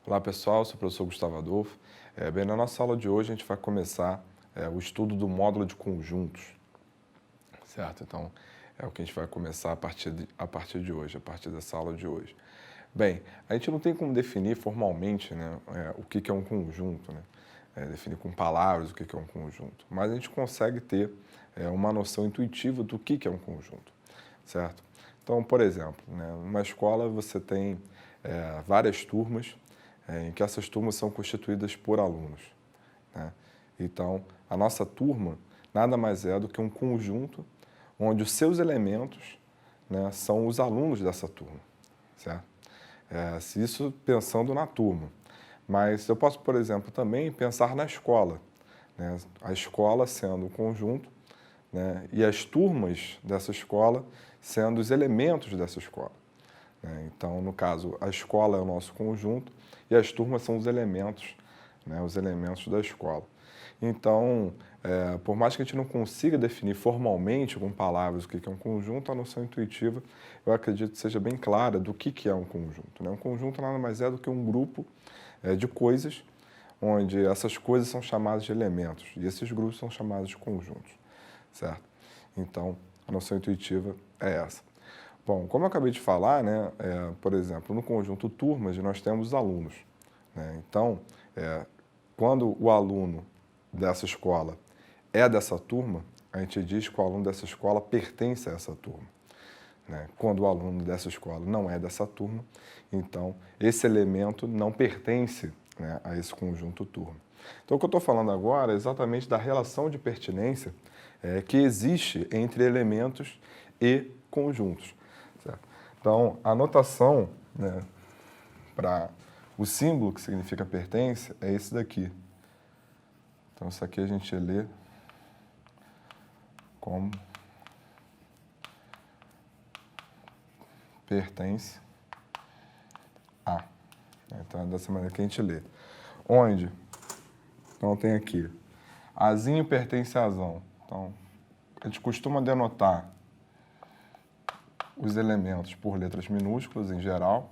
Olá pessoal, sou o professor Gustavo Adolfo. Na nossa aula de hoje a gente vai começar o estudo do módulo de conjuntos, certo? Então é o que a gente vai começar a partir de hoje, a partir dessa aula de hoje. Bem, a gente não tem como definir formalmente, né, o que é um conjunto, né? Definir com palavras o que é um conjunto, mas a gente consegue ter uma noção intuitiva do que é um conjunto, certo? Então, por exemplo, né, numa escola você tem várias turmas em que essas turmas são constituídas por alunos, né? Então, a nossa turma nada mais é do que um conjunto onde os seus elementos, né, são os alunos dessa turma, certo? Isso pensando na turma. Mas eu posso, por exemplo, também pensar na escola, né? A escola sendo um conjunto, né, e as turmas dessa escola sendo os elementos dessa escola, né? Então, no caso, a escola é o nosso conjunto e as turmas são os elementos, né, os elementos da escola. Então, por mais que a gente não consiga definir formalmente com palavras o que é um conjunto, a noção intuitiva, eu acredito que seja bem clara do que é um conjunto, né? Um conjunto nada mais é do que um grupo de coisas, onde essas coisas são chamadas de elementos e esses grupos são chamados de conjuntos, certo? Então, a noção intuitiva é essa. Bom, como eu acabei de falar, né, por exemplo, no conjunto turmas nós temos os alunos, né? Então, quando o aluno dessa escola é dessa turma, a gente diz que o aluno dessa escola pertence a essa turma, né? Quando o aluno dessa escola não é dessa turma, então esse elemento não pertence, né, a esse conjunto turma. Então, o que eu estou falando agora é exatamente da relação de pertinência que existe entre elementos e conjuntos, certo? Então, a notação, né, para o símbolo que significa pertence é esse daqui. Então, isso aqui a gente lê como pertence a. Então, é dessa maneira que a gente lê. Onde? Então, tem aqui. Azinho pertence a azão. Então, a gente costuma denotar os elementos por letras minúsculas, em geral.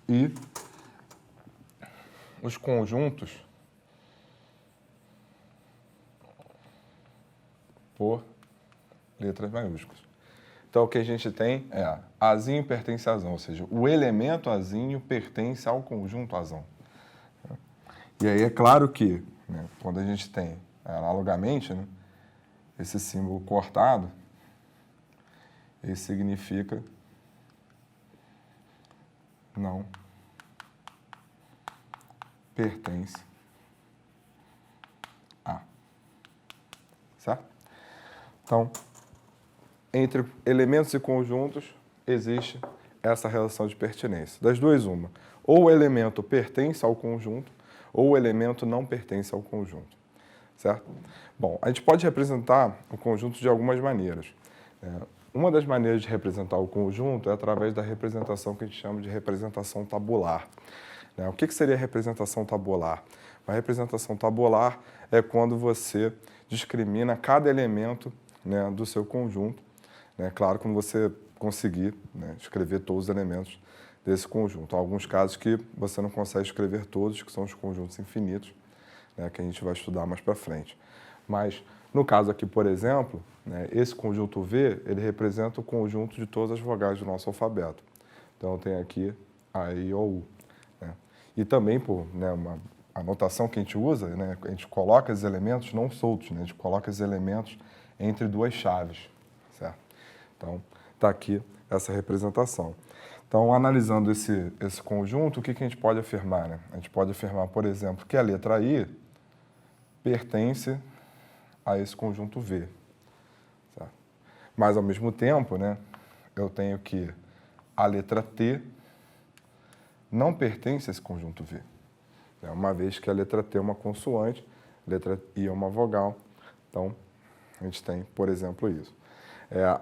E os conjuntos por letras maiúsculas. Então, o que a gente tem é azinho pertence a azão, ou seja, o elemento azinho pertence ao conjunto azão. E aí é claro que, né, quando a gente tem, analogamente, né, esse símbolo cortado, ele significa não pertence a. Certo? Então, entre elementos e conjuntos, existe essa relação de pertinência. Das duas, uma. Ou o elemento pertence ao conjunto, ou o elemento não pertence ao conjunto. Certo? Bom, a gente pode representar o conjunto de algumas maneiras. Uma das maneiras de representar o conjunto é através da representação que a gente chama de representação tabular. O que seria a representação tabular? A representação tabular é quando você discrimina cada elemento, né, do seu conjunto. Claro, quando você conseguir, né, escrever todos os elementos desse conjunto. Há alguns casos que você não consegue escrever todos, que são os conjuntos infinitos, né, que a gente vai estudar mais para frente. Mas, no caso aqui, por exemplo, né, esse conjunto V, ele representa o conjunto de todas as vogais do nosso alfabeto. Então, tem aqui A, I, O, U. Né? E também, a notação que a gente usa, né, a gente coloca esses elementos não soltos, né, a gente coloca esses elementos entre duas chaves, certo? Então, está aqui essa representação. Então, analisando esse conjunto, o que a gente pode afirmar, né? A gente pode afirmar, por exemplo, que a letra I pertence a esse conjunto V. Certo? Mas, ao mesmo tempo, né, eu tenho que a letra T não pertence a esse conjunto V. Uma vez que a letra T é uma consoante, a letra I é uma vogal. Então, a gente tem, por exemplo, isso.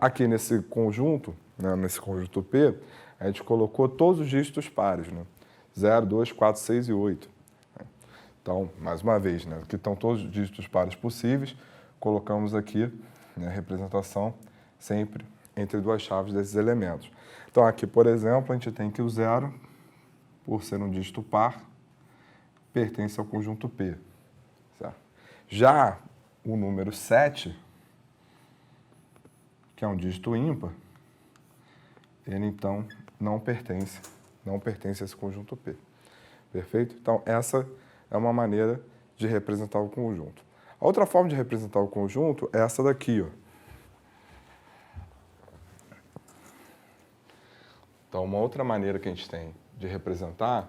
Aqui nesse conjunto, né, nesse conjunto P, a gente colocou todos os dígitos pares, né? 0, 2, 4, 6 e 8. Então, mais uma vez, né, aqui estão todos os dígitos pares possíveis, colocamos aqui, né, a representação sempre entre duas chaves desses elementos. Então, aqui, por exemplo, a gente tem que o 0, por ser um dígito par, pertence ao conjunto P. Certo? Já o número 7, que é um dígito ímpar, ele, então, não pertence a esse conjunto P. Perfeito? Então, essa é uma maneira de representar o conjunto. A outra forma de representar o conjunto é essa daqui, ó. Então, uma outra maneira que a gente tem de representar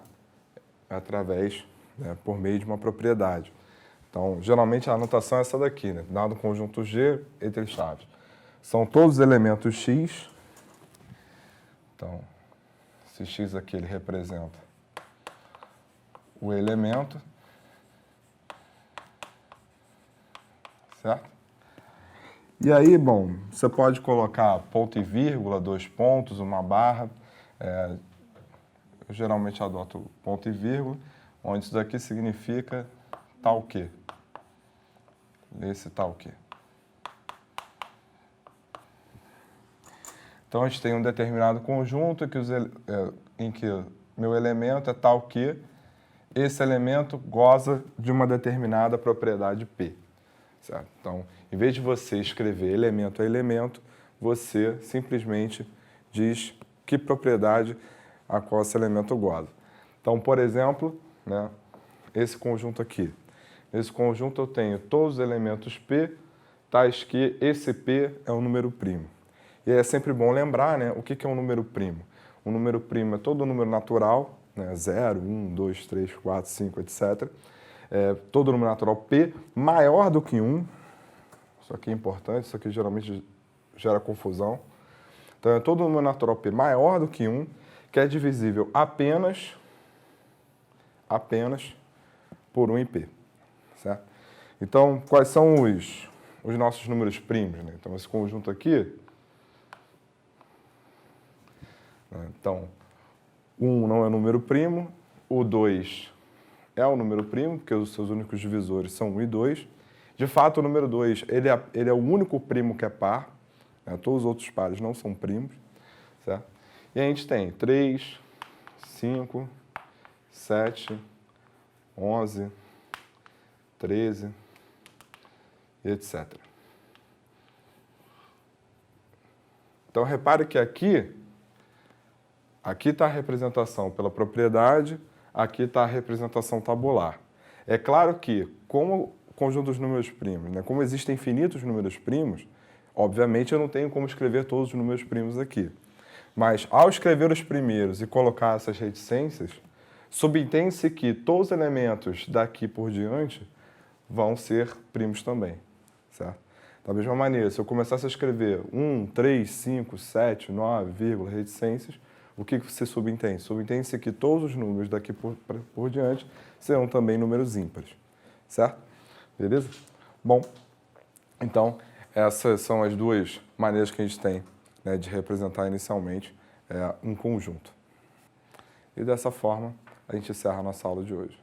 é através, por meio de uma propriedade. Então, geralmente a anotação é essa daqui, né? Dado o conjunto G entre chaves. São todos os elementos X. Então, esse X aqui ele representa o elemento, certo? E aí, bom, você pode colocar ponto e vírgula, 2 pontos, uma barra. Eu geralmente adoto ponto e vírgula, onde isso daqui significa tal que. Esse tal que. Então, a gente tem um determinado conjunto em que meu elemento é tal que esse elemento goza de uma determinada propriedade P. Certo? Então, em vez de você escrever elemento a elemento, você simplesmente diz que propriedade a qual esse elemento goza. Então, por exemplo, né, esse conjunto aqui. Nesse conjunto eu tenho todos os elementos P, tais que esse P é um número primo. E é sempre bom lembrar, né, o que é um número primo. Um número primo é todo número natural, né, 0, 1, 2, 3, 4, 5, etc. Todo número natural P maior do que 1. Isso aqui é importante, isso aqui geralmente gera confusão. Então, é todo número natural P maior do que 1, que é divisível apenas por 1 em P. Certo? Então, quais são os nossos números primos? Né? Então, esse conjunto aqui... Então, 1 não é número primo, o 2 é o número primo, porque os seus únicos divisores são 1 e 2. De fato, o número 2 ele é o único primo que é par, né? Todos os outros pares não são primos. Certo? E a gente tem 3, 5, 7, 11, 13, e etc. Então, repare que aqui está a representação pela propriedade, aqui está a representação tabular. É claro que, como o conjunto dos números primos, né, como existem infinitos números primos, obviamente eu não tenho como escrever todos os números primos aqui. Mas, ao escrever os primeiros e colocar essas reticências, subentende-se que todos os elementos daqui por diante vão ser primos também. Certo? Da mesma maneira, se eu começasse a escrever 1, 3, 5, 7, 9, vírgula, reticências, o que se subentende? Subentende-se que todos os números daqui por diante serão também números ímpares. Certo? Beleza? Bom, então, essas são as duas maneiras que a gente tem, né, de representar inicialmente um conjunto. E dessa forma, a gente encerra a nossa aula de hoje.